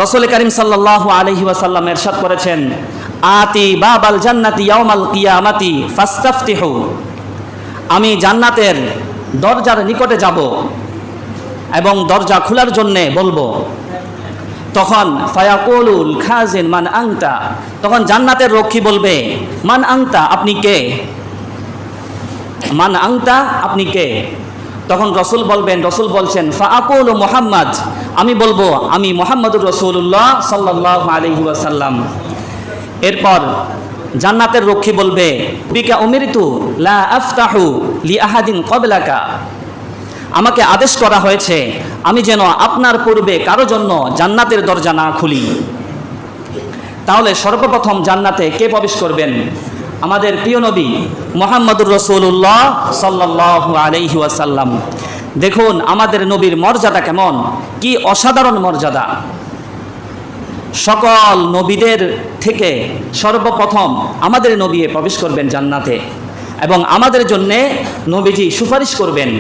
রাসূল করিম সাল্লাল্লাহু আলাইহি ওয়াসাল্লাম ইরশাদ করেছেন, আতি বাবাল জান্নাতি ইয়াউমাল কিয়ামাতি ফাস্তাফতিহু, আমি জান্নাতের দরজার নিকটে যাব এবং দরজা খোলার জন্যে বলবো। তখন ফায়াকুলুল খাজিন মান আনতা, তখন জান্নাতের রক্ষী বলবে, মান আনতা, আপনি কে? মান আনতা, আপনি কে? তখন রসুল বলছেন ফাআকুলু মুহাম্মদ, আমি বলবো আমি মুহাম্মদুর রাসূলুল্লাহ সাল্লাল্লাহু আলাইহি ওয়াসাল্লাম। এরপর জান্নাতের রক্ষী বলবে, বিকা উমিরতু লা আফতাহু লি আহাদিন ক্বাবলাকা, আমাকে আদেশ করা হয়েছে আমি যেন আপনার পূর্বে কারো জন্য জান্নাতের দরজা না খুলি। তাহলে সর্বপ্রথম জান্নাতে কে প্রবেশ করবেন? আমাদের প্রিয় নবী মুহাম্মদুর রাসূলুল্লাহ সাল্লাল্লাহু আলাইহি ওয়াসাল্লাম। দেখুন আমাদের নবীর মর্যাদা কেমন, কি অসাধারণ মর্যাদা। সকল নবীদের থেকে সর্বপ্রথম আমাদের নবী প্রবেশ করবেন জান্নাতে এবং আমাদের জন্যে নবীজি সুপারিশ করবেন।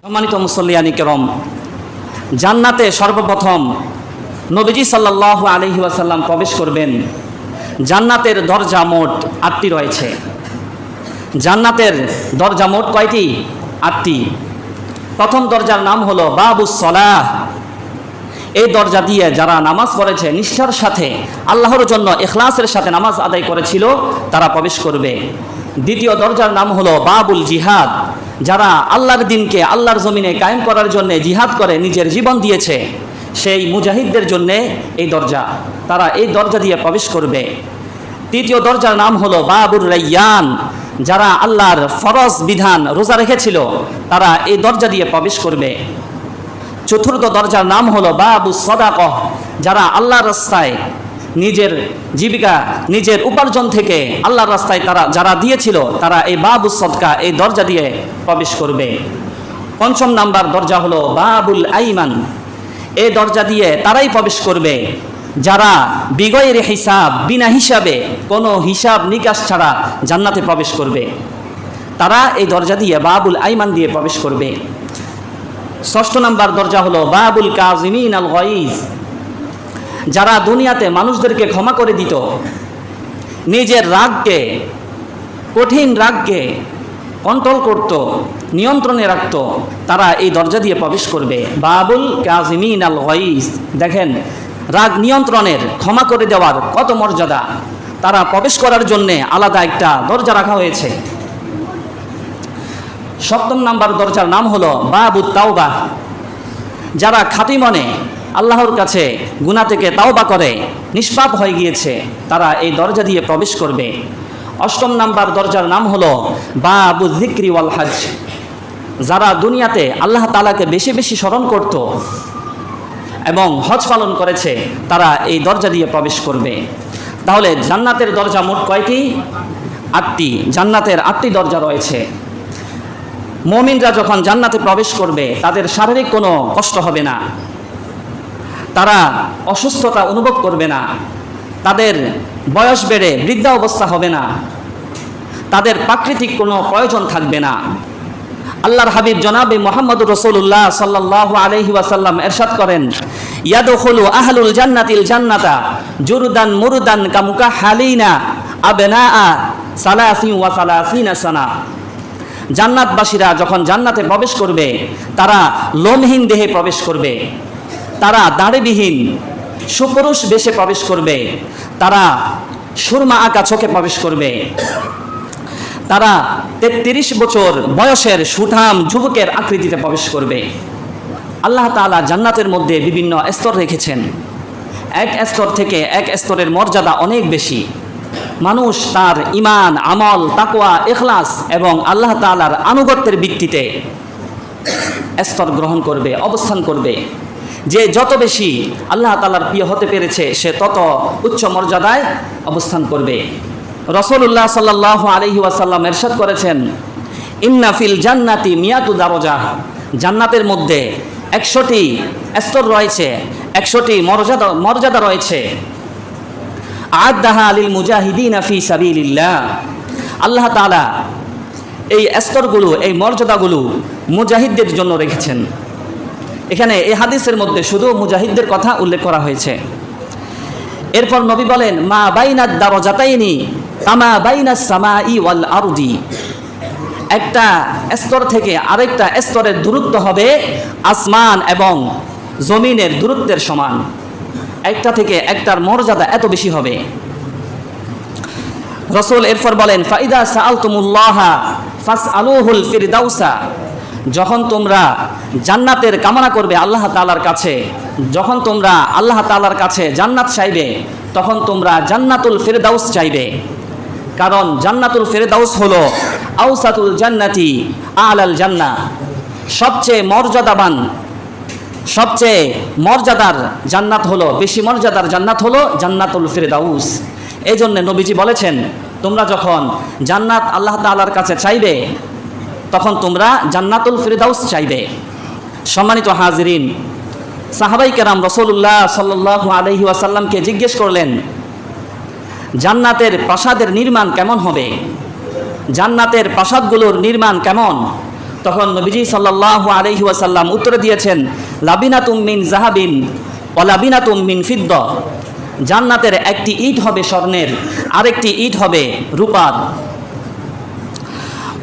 সম্মানিত মুসল্লিয়ানি কেরাম, জান্নাতে সর্বপ্রথম নবীজি সাল্লাল্লাহু আলাইহি ওয়াসাল্লাম প্রবেশ করবেন। জান্নাতের দরজা মোট ৮টি রয়েছে। জান্নাতের দরজা মোট কয়টি? ৮টি। প্রথম দরজার নাম হলো বাবুস সালাহ। এই দরজা দিয়ে যারা নামাজ পড়েছে নিষ্ঠার সাথে, আল্লাহর জন্য ইখলাসের সাথে নামাজ আদায় করেছিল, তারা প্রবেশ করবে। দ্বিতীয় দরজার নাম হলো বাবুল জিহাদ। যারা আল্লাহর দিনকে আল্লাহর জমিনে কায়েম করার জন্য জিহাদ করে নিজের জীবন দিয়েছে, সেই মুজাহিদদের জন্য এই দরজা, তারা এই দরজা দিয়ে প্রবেশ করবে। তৃতীয় দরজার নাম হলো বাবুর রাইয়ান। যারা আল্লাহর ফরজ বিধান রোজা রেখেছিল, তারা এই দরজা দিয়ে প্রবেশ করবে। চতুর্থ দরজার নাম হলো বাবুস সাদাকাহ। যারা আল্লাহর রাস্তায় নিজের জীবিকা, নিজের উপার্জন থেকে আল্লাহর রাস্তায় তারা যারা দিয়েছিল, তারা এই বাবুস সাদকা, এই দরজা দিয়ে প্রবেশ করবে। পঞ্চম নাম্বার দরজা হলো বাবুল আইমান। এই দরজা দিয়ে তারাই প্রবেশ করবে যারা বিগয়রে হিসাব, বিনা হিসাবে, কোনো হিসাব নিকাশ ছাড়া জান্নাতে প্রবেশ করবে। তারা এই দরজা দিয়ে বাবুল আইমান দিয়ে প্রবেশ করবে। ষষ্ঠ নাম্বার দরজা হলো বাবুল কাযিমিন আল গাইজ। যারা দুনিয়াতে মানুষদেরকে ক্ষমা করে দিত, নিজের রাগকে, কঠিন রাগকে কন্ট্রোল করত, নিয়ন্ত্রণে রাখত, তারা এই দরজা দিয়ে প্রবেশ করবে। বাবুল কাযিমিন আল গাইজ। দেখেন রাগ নিয়ন্ত্রণের, ক্ষমা করে দেওয়ার কত মর্যাদা। তারা প্রবেশ করার জন্যে আলাদা একটা দরজা রাখা হয়েছে। সপ্তম নাম্বার দরজার নাম হলো বাবুত তাওবা। যারা খাঁটি মনে আল্লাহর কাছে গুনাহ থেকে তাওবা করে নিষ্পাপ হয়ে গিয়েছে, তারা এই দরজা দিয়ে প্রবেশ করবে। অষ্টম নাম্বার দরজার নাম হলো বাবু যিকরি ওয়াল হজ। যারা দুনিয়াতে আল্লাহ তাআলাকে বেশি বেশি স্মরণ করত এবং হজ পালন করেছে, তারা এই দরজা দিয়ে প্রবেশ করবে। তাহলে জান্নাতের দরজা মোট কয়টি? ৮টি। জান্নাতের ৮টি দরজা রয়েছে। মুমিনরা যখন জান্নাতে প্রবেশ করবে, তাদের শারীরিক কোনো কষ্ট হবে না, তারা অসুস্থতা অনুভব করবে না, তাদের বয়স বেড়ে বৃদ্ধা অবস্থা হবে না, তাদের প্রাকৃতিক কোনো প্রয়োজন থাকবে না। আল্লাহর হাবিব জনাবে মুহাম্মদুর রাসূলুল্লাহ সাল্লাল্লাহু আলাইহি ওয়াসাল্লাম ইরশাদ করেন, ইয়াদখুলু আহলুল জান্নাতিল জান্নাতা জুরদান মুরদান কামুকাহালিনা আবনাআ সালাসিন ওয়া সালাসিনা সানা। জান্নাতবাসীরা যখন জান্নাতে প্রবেশ করবে, তারা লোমহীন দেহে প্রবেশ করবে, তারা দাড়িবিহীন সুপুরুষ বেশে প্রবেশ করবে, তারা সুরমা আঁকা চোখে প্রবেশ করবে, তারা 33 বছর বয়সের সুঠাম যুবকের আকৃতিতে প্রবেশ করবে। আল্লাহ তাআলা জান্নাতের মধ্যে বিভিন্ন স্তর রেখেছেন। এক স্তর থেকে এক স্তরের মর্যাদা অনেক বেশি। মানুষ তার ঈমান, আমল, তাকওয়া, ইখলাস এবং আল্লাহ তাআলার আনুগত্যের ভিত্তিতে স্তর গ্রহণ করবে, অবস্থান করবে। যে যত বেশি আল্লাহ তাআলার প্রিয় হতে পেরেছে, সে তত উচ্চ মর্যাদায় অবস্থান করবে। রাসূলুল্লাহ সাল্লাল্লাহু আলাইহি ওয়াসাল্লাম ইরশাদ করেছেন, ইন্না ফিল জান্নাতি মিয়াতু দারাজা। জান্নাতের মধ্যে 100টি স্তর রয়েছে, 100টি মর্যাদা রয়েছে। আ'আদ্দাহা লিল মুজাহিদিনা ফি সাবিলিল্লাহ। আল্লাহ তাআলা এই স্তরগুলো, এই মর্যাদাগুলো মুজাহিদদের জন্য রেখেছেন। এখানে এই হাদিসের মধ্যে শুধু মুজাহিদদের কথা উল্লেখ করা হয়েছে। এরপর নবী বলেন, মা বাইনাদ দারাজাতাইনি কামা বাইনাস সামাই ওয়াল আরদি, একটা স্তর থেকে আরেকটা স্তরের দূরত্ব হবে আসমান এবং জমিনের দূরত্বের সমান। একটা থেকে একটার মর্যাদা এত বেশি হবে। রাসূল এরপর বলেন, ফাইদা সাআলতুমুল্লাহা ফাসআলুহুল ফিরদাউসা, যখন তোমরা জান্নাতের কামনা করবে আল্লাহ তাআলার কাছে, যখন তোমরা আল্লাহ তাআলার কাছে জান্নাত চাইবে, তখন তোমরা জান্নাতুল ফিরদাউস চাইবে। কারণ জান্নাতুল ফিরদাউস হলো আওসাতুল জান্নাতি আলাল জান্নাহ, সবচেয়ে মর্যাদাবান, সবচেয়ে মর্যাদার জান্নাত হলো, বেশি মর্যাদার জান্নাত হলো জান্নাতুল ফিরদাউস। এই জন্য নবীজি বলেছেন, তোমরা যখন জান্নাত আল্লাহ তাআলার কাছে চাইবে, তখন তোমরা জান্নাতুল ফিরদাউস চাইবে। সম্মানিত হাজিরিন, সাহাবাই কেরাম রাসূলুল্লাহ সাল্লাল্লাহু আলাইহি ওয়াসাল্লামকে জিজ্ঞেস করলেন, জান্নাতের প্রাসাদের নির্মাণ কেমন হবে, জান্নাতের প্রাসাদগুলোর নির্মাণ কেমন? তখন নবীজি সাল্লাল্লাহু আলাইহি ওয়াসাল্লাম উত্তরে দিয়েছেন, লাবিনাতুম মিন যাহাবিন ওয়া লাবিনাতুম মিন ফিদ্দা, জান্নাতের একটি ইট হবে স্বর্ণের, আরেকটি ইট হবে রূপার।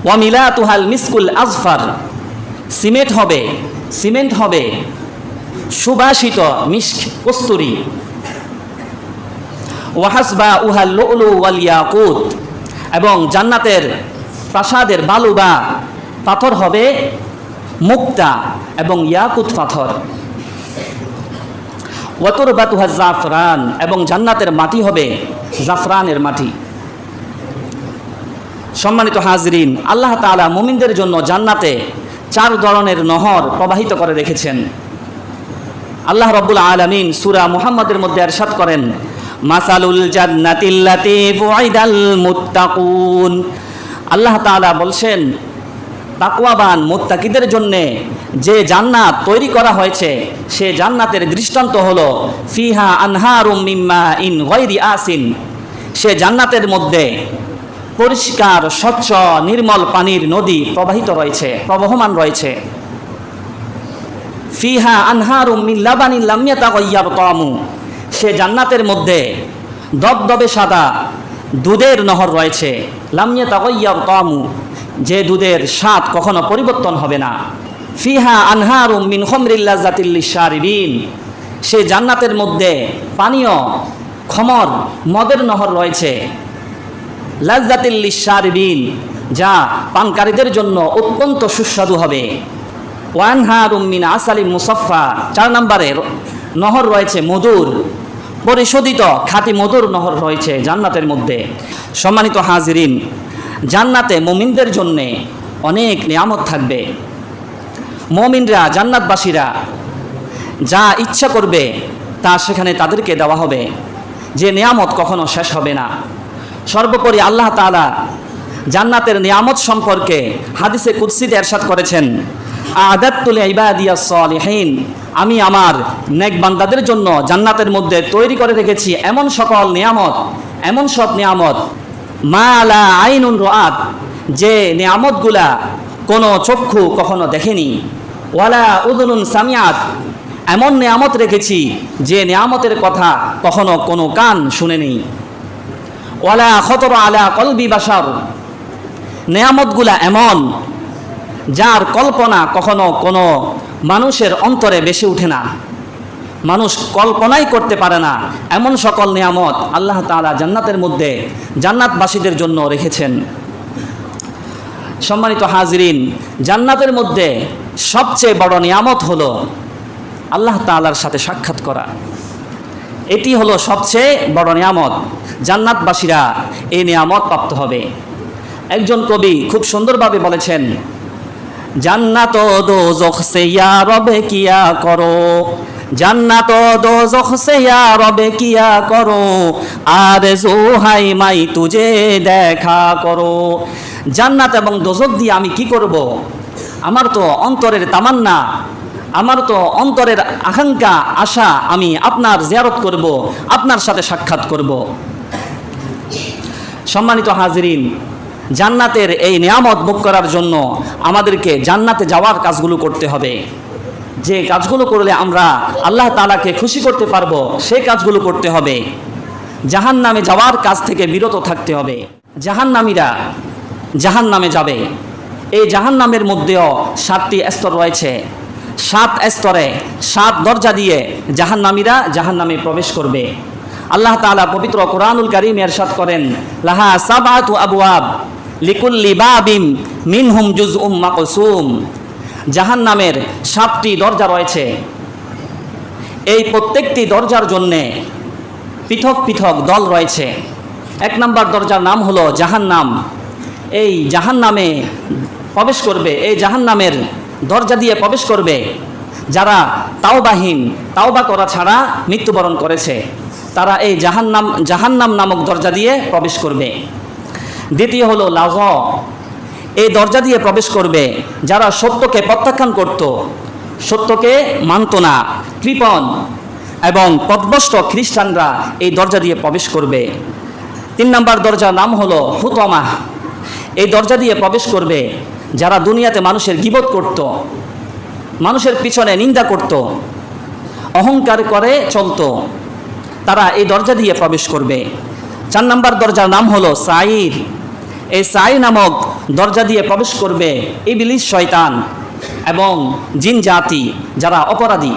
ওয়া মিলাতুহাল মিসকুল আজফার, সিমেন্ট হবে সুবাসিত মিস্ক কস্তুরী। ওয়া হাসবা উহাল লুলু ওয়াল ইয়াকুত, এবং জান্নাতের প্রাসাদের বালু বা পাথর হবে মুক্তা এবং ইয়াকুত পাথর। ওয়াতুরবাতুহা জাফরান, এবং জান্নাতের মাটি হবে জাফরানের মাটি। সম্মানিত হাজরিন, আল্লাহ তাআলা মুমিনদের জন্য জান্নাতে 4 ধরনের নহর প্রবাহিত করে রেখেছেন। আল্লাহ রাব্বুল আলামিন সূরা মুহাম্মাদের মধ্যে ইরশাদ করেন, মাসালুল জান্নাতিল্লাতী উইদাল মুত্তাকুন, আল্লাহ তাআলা বলছেন, তাকওয়াবান মুত্তাকিদের জন্য যে জান্নাত তৈরি করা হয়েছে, সে জান্নাতের দৃষ্টান্ত হলো ফিহা আনহারুম মিম্মা ইন গায়রি আসিন, সে জান্নাতের মধ্যে পরিষ্কার স্বচ্ছ নির্মল পানির নদী প্রবাহিত রয়েছে, প্রবহমান রয়েছে। ফিহা আনহারুম মিন লাবানিন লাম ইয়াতাগায়্যার তা'মু, সে জান্নাতের মধ্যে দবদবে সাদা দুধের নহর রয়েছে, লাম ইয়াতাগায়্যার তা'মু, যে দুধের স্বাদ কখনো পরিবর্তন হবে না। ফিহা আনহারুম মিন খামরিল লাযাতিল লিশারিবিন, সে জান্নাতের মধ্যে পানীয় খমর মদের নহর রয়েছে, লাযাতিল লিশারিবিন, যা পানকারীদের জন্য অত্যন্ত সুস্বাদু হবে। ওয়ানহারুম মিন আসালিম মুসাফফা, 4 নম্বরের নহর রয়েছে মধুর, পরিশোধিত খাঁটি মধুর নহর রয়েছে জান্নাতের মধ্যে। সম্মানিত হাজিরিন, জান্নাতে মুমিনদের জন্য অনেক নিয়ামত থাকবে। মুমিনরা, জান্নাতবাসীরা যা ইচ্ছা করবে তা সেখানে তাদেরকে দেওয়া হবে, যে নিয়ামত কখনো শেষ হবে না। সর্বোপরি আল্লাহ তাআলা জান্নাতের নিয়ামত সম্পর্কে হাদিসে কুদসিতে ইরশাদ করেছেন, আ'দাততু লিইবাদিয়াস সালিহিন, আমি আমার নেক বান্দাদের জন্য জান্নাতের মধ্যে তৈরি করে রেখেছি এমন সকল নিয়ামত, এমন সব নিয়ামত, মা লা আইনুন রাআত, যে নিয়ামতগুলা কোনো চক্ষু কখনো দেখেনি, ওয়ালা উযুনুন সামিআত, এমন নিয়ামত রেখেছি যে নিয়ামতের কথা কখনো কোনো কান শুনেনি, ওয়ালা খতর আলা কলবি বাশার, নিয়ামতগুলা এমন যার কল্পনা কখনো কোনো মানুষের অন্তরে বেশি ওঠে না, মানুষ কল্পনাই করতে পারে না, এমন সকল নিয়ামত আল্লাহ তাআলা জান্নাতের মধ্যে জান্নাতবাসীদের জন্য রেখেছেন। সম্মানিত হাজিরিন, জান্নাতের মধ্যে সবচেয়ে বড় নিয়ামত হলো আল্লাহ তাআলার সাথে সাক্ষাৎ করা। এটি হলো সবচেয়ে বড় নিয়ামত, জান্নাতবাসীরা এই নিয়ামত প্রাপ্ত হবে। একজন কবি খুব সুন্দরভাবে বলেছেন, জান্নাত ও দোজখ সে ইয়া রবে কিয়া করো, জান্নাত ও দোজখ সে ইয়া রবে কিয়া করো, আরজু হাই মাই তুজে দেখা করো। জান্নাত এবং দোজখ দিয়ে আমি কি করব? আমার তো অন্তরের তামান্না, আমার তো অন্তরের আকাঙ্ক্ষা, আশা, আমি আপনার জিয়ারত করব, আপনার সাথে সাক্ষাৎ করব। সম্মানিত হাজিরিন, জান্নাতের এই নিয়ামত ভোগ করার জন্য আমাদেরকে জান্নাতে যাওয়ার কাজগুলো করতে হবে। যে কাজগুলো করলে আমরা আল্লাহ তাআলাকে খুশি করতে পারবো, সেই কাজগুলো করতে হবে। জাহান্নামে যাওয়ার কাজ থেকে বিরত থাকতে হবে। জাহান্নামীরা জাহান্নামে যাবে। এই জাহান্নামের মধ্যেও 7টি স্তর রয়েছে। 7 স্তরে 7 দরজা দিয়ে জাহান্নামীরা জাহান্নামে প্রবেশ করবে। আল্লাহ তাআলা পবিত্র কোরআনুল কারীমে ইরশাদ করেন, লাহা সাবআতু আবওয়াব লিকুল্লি বাবিম মিনহুম জুজউম মাকসুম। জাহান্নামের 7টি দরজা রয়েছে। এই প্রত্যেকটি দরজার জন্যে পৃথক পৃথক দল রয়েছে। 1 নম্বর দরজার নাম হলো জাহান্নাম। এই জাহান্নামে প্রবেশ করবে, এই জাহান্নামের দরজা দিয়ে প্রবেশ করবে যারা তাওবাহীন, তাওবা করা ছাড়া মৃত্যুবরণ করেছে, তারা এই জাহান্নাম নামক দরজা দিয়ে প্রবেশ করবে। দ্বিতীয় হলো লায। এই দরজা দিয়ে প্রবেশ করবে যারা সত্যকে প্রত্যাখ্যান করত, সত্যকে মানত না, কৃপণ এবং পথভ্রষ্ট খ্রিস্টানরা এই দরজা দিয়ে প্রবেশ করবে। 3 নম্বর দরজার নাম হলো হুতমা। এই দরজা দিয়ে প্রবেশ করবে যারা দুনিয়াতে মানুষের গীবত করত, মানুষের পিছনে নিন্দা করত, অহংকার করে চলতো, তারা এই দরজা দিয়ে প্রবেশ করবে। 4 নম্বর দরজার নাম হলো সাইর। এই সাইর নামক দরজা দিয়ে প্রবেশ করবে ইবলিস, শয়তান এবং জিন জাতি যারা অপরাধী।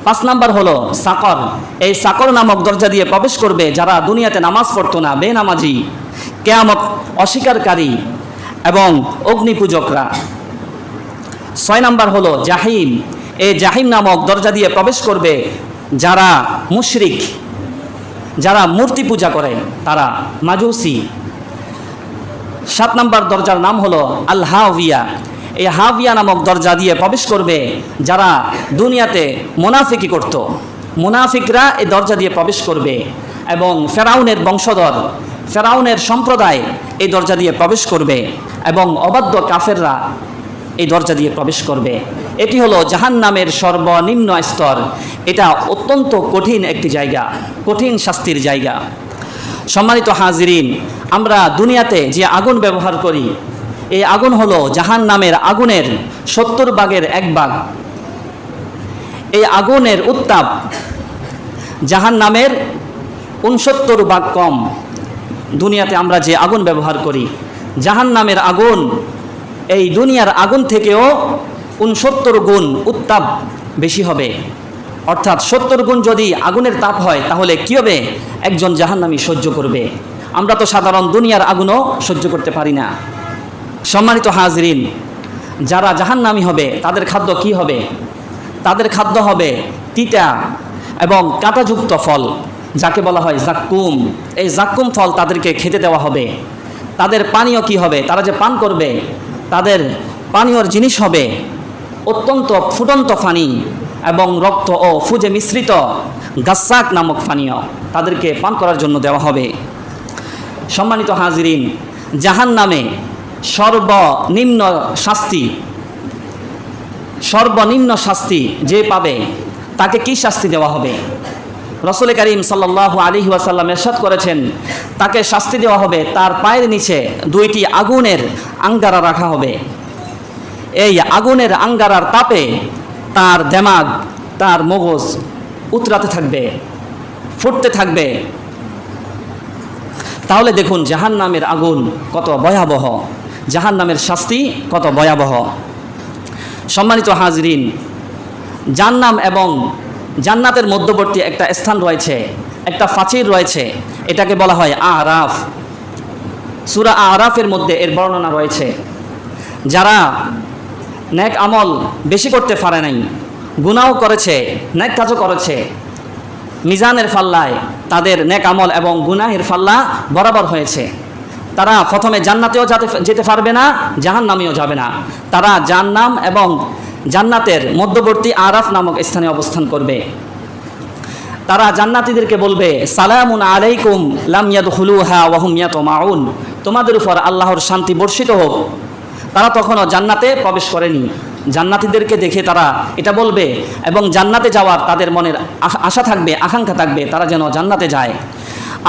5 নম্বর হলো সাকর। এই সাকর নামক দরজা দিয়ে প্রবেশ করবে যারা দুনিয়াতে নামাজ পড়তো না, বেনামাজি, কিয়ামত অস্বীকারী এবং অগ্নিপূজকরা। 6 নম্বর হলো জাহিম। এই জাহিম নামক দরজা দিয়ে প্রবেশ করবে যারা মুশরিক, যারা মূর্তি পূজা করে, তারা মাজুসি। 7 নম্বর দরজার নাম হলো আল হাওয়িয়া। এই হাওয়িয়া নামক দরজা দিয়ে প্রবেশ করবে যারা দুনিয়াতে মুনাফিকি করত, মুনাফিকরা এই দরজা দিয়ে প্রবেশ করবে এবং ফেরাউনের বংশধর, ফেরাউনের সম্প্রদায় এই দরজা দিয়ে প্রবেশ করবে এবং অবাধ্য কাফেররা এই দরজা দিয়ে প্রবেশ করবে। এটি হলো জাহান্নামের সর্বনিম্ন স্তর। এটা অত্যন্ত কঠিন একটি জায়গা, কঠিন শাস্তির জায়গা। সম্মানিত হাজিরিন, আমরা দুনিয়াতে যে আগুন ব্যবহার করি, এই আগুন হলো জাহান্নামের আগুনের 70 ভাগের 1 ভাগ। এই আগুনের উত্তাপ জাহান্নামের 69 ভাগ কম। দুনিয়াতে আমরা যে আগুন ব্যবহার করি, জাহান্নামের আগুন এই দুনিয়ার আগুন থেকেও 69 গুণ উত্তাপ বেশি হবে। অর্থাৎ 70 গুণ যদি আগুনের তাপ হয় তাহলে কী হবে, একজন জাহান্নামী সহ্য করবে। আমরা তো সাধারণ দুনিয়ার আগুনও সহ্য করতে পারি না। সম্মানিত হাজরিন, যারা জাহান্নামী হবে তাদের খাদ্য কি হবে? তাদের খাদ্য হবে তিতা এবং কাঁটাযুক্ত ফল, যাকে বলা হয় জাক্কুম। এই জাক্কুম ফল তাদেরকে খেতে দেওয়া হবে। তাদের পানীয় কি হবে? তারা যে পান করবে, তাদের পানীয়র জিনিস হবে অত্যন্ত ফুটন্ত পানি এবং রক্ত ও ফুজে মিশ্রিত গাসাক নামক পানীয় তাদেরকে পান করার জন্য দেওয়া হবে। সম্মানিত হাজিরিন, জাহান্নামে সর্বনিম্ন শাস্তি যে পাবে তাকে কি শাস্তি দেওয়া হবে? রাসূল করিম সাল্লাল্লাহু আলাইহি ওয়াসাল্লাম ইরশাদ করেছেন, তাকে শাস্তি দেওয়া হবে, তার পায়ের নিচে 2টি আগুনের আঙ্গারা রাখা হবে। এই আগুনের আঙ্গারার তাপে তার দেমাগ, তার মগজ উতরাতে থাকবে, ফুটতে থাকবে। তাহলে দেখুন জাহান্নামের আগুন কত ভয়াবহ, জাহান্নামের শাস্তি কত ভয়াবহ। সম্মানিত হাজরিন, জান্নাম এবং জান্নাতের মধ্যবর্তী একটা স্থান রয়েছে, একটা প্রাচীর রয়েছে, এটাকে বলা হয় আরাফ। সূরা আরাফের মধ্যে এর বর্ণনা রয়েছে। যারা নেক আমল বেশি করতে পারে নাই, গুনাহও করেছে, নেক কাজও করেছে, মিজানের ফাল্লায় তাদের নেক আমল এবং গুনাহের ফাল্লা বরাবর হয়েছে। তারা প্রথমে জান্নাতেও যেতে পারবে না, জাহান্নামেও যাবে না। তারা জান্নাম এবং জান্নাতের মধ্যবর্তী আরাফ নামক স্থানে অবস্থান করবে। তারা জান্নাতীদেরকে বলবে, সালামুন আলাইকুম লাম ইয়াদখুলুহা ওয়া হুম ইয়াতমাউন, তোমাদের উপর আল্লাহর শান্তি বর্ষিত হোক। তারা তখনও জান্নাতে প্রবেশ করেনি। জান্নাতীদেরকে দেখে তারা এটা বলবে এবং জান্নাতে যাওয়ার তাদের মনের আশা থাকবে, আকাঙ্ক্ষা থাকবে তারা যেন জান্নাতে যায়।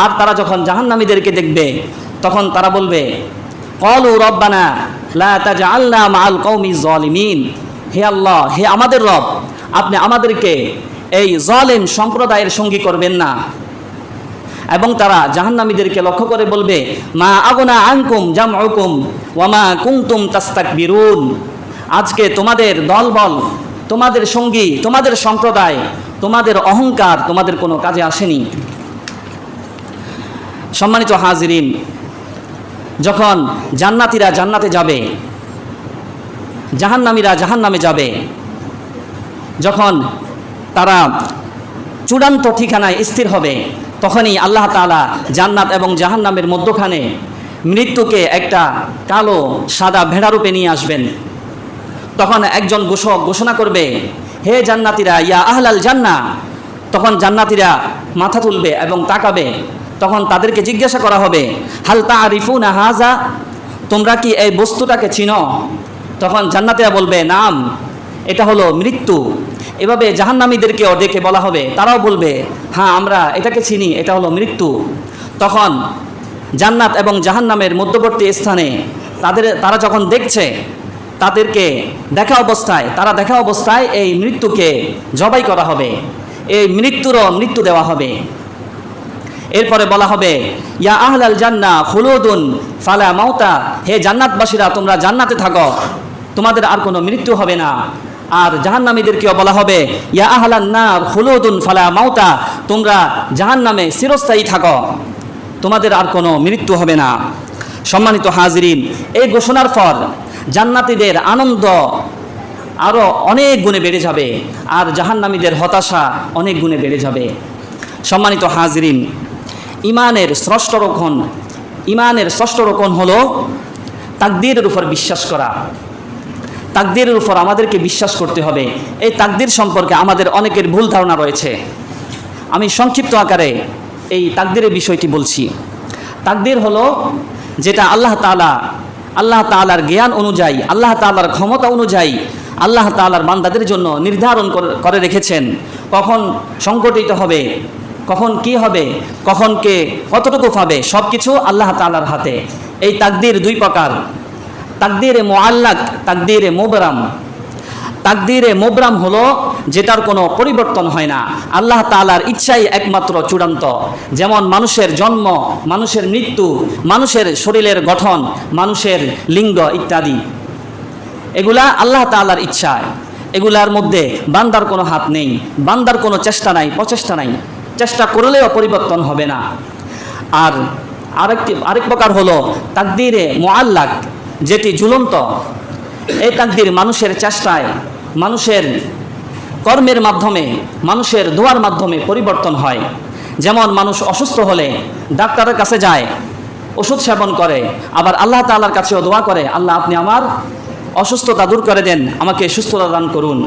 আর তারা যখন জাহান্নামীদেরকে দেখবে তখন তারা বলবে, ক্বালু রব্বানা লা তাজআলনা মাআল কওমিজ যালিমিন, হে আল্লাহ, হে আমাদের রব, আপনি আমাদেরকে এই জালেম সম্প্রদায়ের সঙ্গী করবেন না। এবং তারা জাহান্নামীদেরকে লক্ষ্য করে বলবে, মা আগনা আনকুম জামউকুম ওয়া মা কুনতুম তাস্তাকবিরুন, আজকে তোমাদের দলবল, তোমাদের সঙ্গী, তোমাদের সম্প্রদায়, তোমাদের অহংকার তোমাদের কোনো কাজে আসেনি। সম্মানিত হাজিরিন, যখন জান্নাতীরা জান্নাতে যাবে, জাহান্নামীরা জাহান্নামে যাবে, যখন তারা চূড়ান্ত ঠিকানায় স্থির হবে, তখনই আল্লাহ তাআলা জান্নাত এবং জাহান্নামের মধ্যখানে মৃত্যুকে একটা কালো সাদা ভেড়ারূপে নিয়ে আসবেন। তখন একজন ঘোষক ঘোষণা করবে, হে জান্নাতীরা, ইয়া আহলাল জান্নাহ। তখন জান্নাতীরা মাথা তুলবে এবং তাকাবে। তখন তাদেরকে জিজ্ঞাসা করা হবে, হাল তাআরিফুনা হাযা, তোমরা কি এই বস্তুটাকে চিনো? তখন জান্নাতীরা বলবে, নাম, এটা হলো মৃত্যু। এভাবে জাহান্নামীদেরকেও ডেকে বলা হবে, তারাও বলবে, হ্যাঁ আমরা এটাকে চিনি, এটা হলো মৃত্যু। তখন জান্নাত এবং জাহান্নামের মধ্যবর্তী স্থানে তারা যখন দেখছে, তাদেরকে তারা দেখা অবস্থায় এই মৃত্যুকে জবাই করা হবে, এই মৃত্যুরও মৃত্যু দেওয়া হবে। এরপরে বলা হবে, ইয়া আহলাল জান্নাহ খুলুদুন ফালা মাউতা, হে জান্নাতবাসীরা তোমরা জান্নাতে থাকো, তোমাদের আর কোনো মৃত্যু হবে না। আর জাহান্নামীদেরকেও বলা হবে, ইয়া আহলান নার খুলুদুন ফালা মাউতা, তোমরা জাহান্নামে চিরস্থায়ী থাকো, তোমাদের আর কোনো মৃত্যু হবে না। সম্মানিত হাজিরিন, এই ঘোষণার পর জান্নাতীদের আনন্দ আরও অনেক গুণে বেড়ে যাবে, আর জাহান্নামীদের হতাশা অনেক গুণে বেড়ে যাবে। সম্মানিত হাজিরিন, ইমানের ষষ্ঠ রকম হলো তাকদীরের উপর বিশ্বাস করা। তাকদীরের উপর আমাদেরকে বিশ্বাস করতে হবে। এই তাকদীর সম্পর্কে আমাদের অনেকের ভুল ধারণা রয়েছে। আমি সংক্ষিপ্ত আকারে এই তাকদীরের বিষয়টি বলছি। তাকদীর হলো যেটা আল্লাহ তাআলার জ্ঞান অনুযায়ী, আল্লাহ তাআলার ক্ষমতা অনুযায়ী আল্লাহ তাআলার বান্দাদের জন্য নির্ধারণ করে রেখেছেন। কখন সংঘটিত হবে, কখন কি হবে, কখন কে কতটুকু পাবে, সব কিছু আল্লাহ তাআলার হাতে। এই তাকদীর দুই প্রকার, তাকদীরে মুআল্লাক, তাকদীরে মুবরাম। তাকদীরে মুবরাম হলো যেটার কোনো পরিবর্তন হয় না, আল্লাহ তাআলার ইচ্ছাই একমাত্র চূড়ান্ত। যেমন মানুষের জন্ম, মানুষের মৃত্যু, মানুষের শরীরের গঠন, মানুষের লিঙ্গ ইত্যাদি, এগুলা আল্লাহ তাআলার ইচ্ছা। এগুলার মধ্যে বান্দার কোনো হাত নেই, বান্দার কোনো চেষ্টা নাই, প্রচেষ্টা নাই, চেষ্টা করলেও পরিবর্তন হবে না। আর আরেক প্রকার হলো তাকদীরে মুআল্লাক, যেটি ঝুলন্ত। এই তাকদীর মানুষের চেষ্টায়, মানুষের কর্মের মাধ্যমে, মানুষের দোয়ার মাধ্যমে পরিবর্তন হয়। যেমন মানুষ অসুস্থ হলে ডাক্তারের কাছে যায়, ওষুধ সেবন করে, আবার আল্লাহ তাআলার কাছেও দোয়া করে, আল্লাহ আপনি আমার অসুস্থতা দূর করে দেন, আমাকে সুস্থতা দান করুন।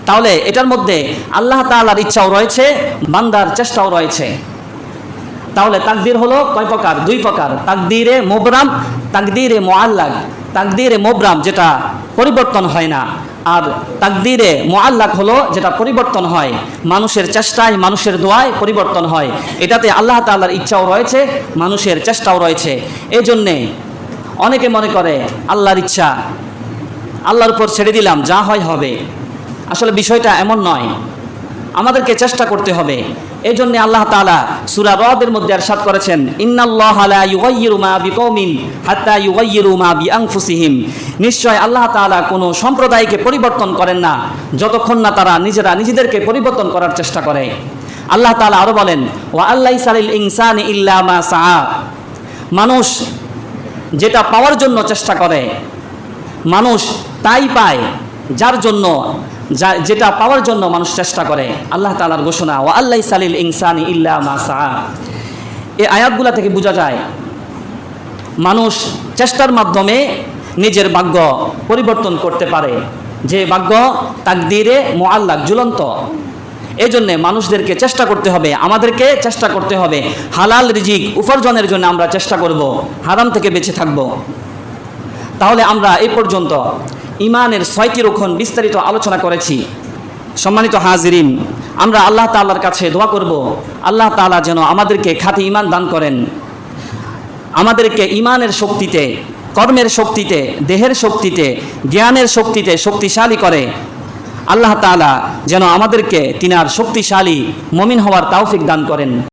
তাহলে এটার মধ্যে আল্লাহ তাআলার ইচ্ছাও রয়েছে, বান্দার চেষ্টাও রয়েছে। তাহলে তাকদীর হলো কয় প্রকার? দুই প্রকার, তাকদীরে মুবরাম, তাকদীরে মুআল্লাক। তাকদীরে মুবরাম যেটা পরিবর্তন হয় না, আর তাকদীরে মুআল্লাক হলো যেটা পরিবর্তন হয়, মানুষের চেষ্টায়, মানুষের দোয়ায় পরিবর্তন হয়। এটাতে আল্লাহ তাআলার ইচ্ছাও রয়েছে, মানুষের চেষ্টাও রয়েছে। এই জন্যে অনেকে মনে করে আল্লাহর ইচ্ছা, আল্লাহর উপর ছেড়ে দিলাম, যা হয় হবে। আসলে বিষয়টা এমন নয়, আমাদেরকে চেষ্টা করতে হবে। এই জন্যে আল্লাহ তাআলা সূরা রদের মধ্যে ইরশাদ করেছেন, ইন্নাল্লাহা লা ইউগাইয়িরু মা বিকওমিন হাত্তা ইউগাইয়িরু মা বিআনফুসিহিম, নিশ্চয় আল্লাহ তাআলা কোনো সম্প্রদায়কে পরিবর্তন করেন না যতক্ষণ না তারা নিজেদেরকে পরিবর্তন করার চেষ্টা করে। আল্লাহ তাআলা আরো বলেন, ওয়া আল্লাইসা লিল ইনসানি ইল্লা মা সাআ, মানুষ যেটা পাওয়ার জন্য চেষ্টা করে, মানুষ তাই পায় যার জন্য, যেটা পাওয়ার জন্য মানুষ চেষ্টা করে। আল্লাহ তাআলার ঘোষণা, ওয়া আল্লাইসা লিল ইনসানি ইল্লা মা সাআ। এই আয়াতগুলা থেকে বোঝা যায় মানুষ চেষ্টার মাধ্যমে নিজের ভাগ্য পরিবর্তন করতে পারে, যে ভাগ্য তাকদীরে মুআল্লাক, ঝুলন্ত। এই জন্যে মানুষদেরকে চেষ্টা করতে হবে, আমাদেরকে চেষ্টা করতে হবে। হালাল রিজিক উপার্জনের জন্য আমরা চেষ্টা করব, হারাম থেকে বেঁচে থাকব। তাহলে আমরা এই পর্যন্ত ইমানের 6টি রক্ষণ বিস্তারিত আলোচনা করেছি। সম্মানিত হাজিরিন, আমরা আল্লাহ তাআলার কাছে দোয়া করব, আল্লাহ তাআলা যেন আমাদেরকে খাঁটি ঈমান দান করেন, আমাদেরকে ঈমানের শক্তিতে, কর্মের শক্তিতে, দেহের শক্তিতে, জ্ঞানের শক্তিতে শক্তিশালী করে। আল্লাহ তাআলা যেন আমাদেরকে তিনার শক্তিশালী মুমিন হওয়ার তৌফিক দান করেন।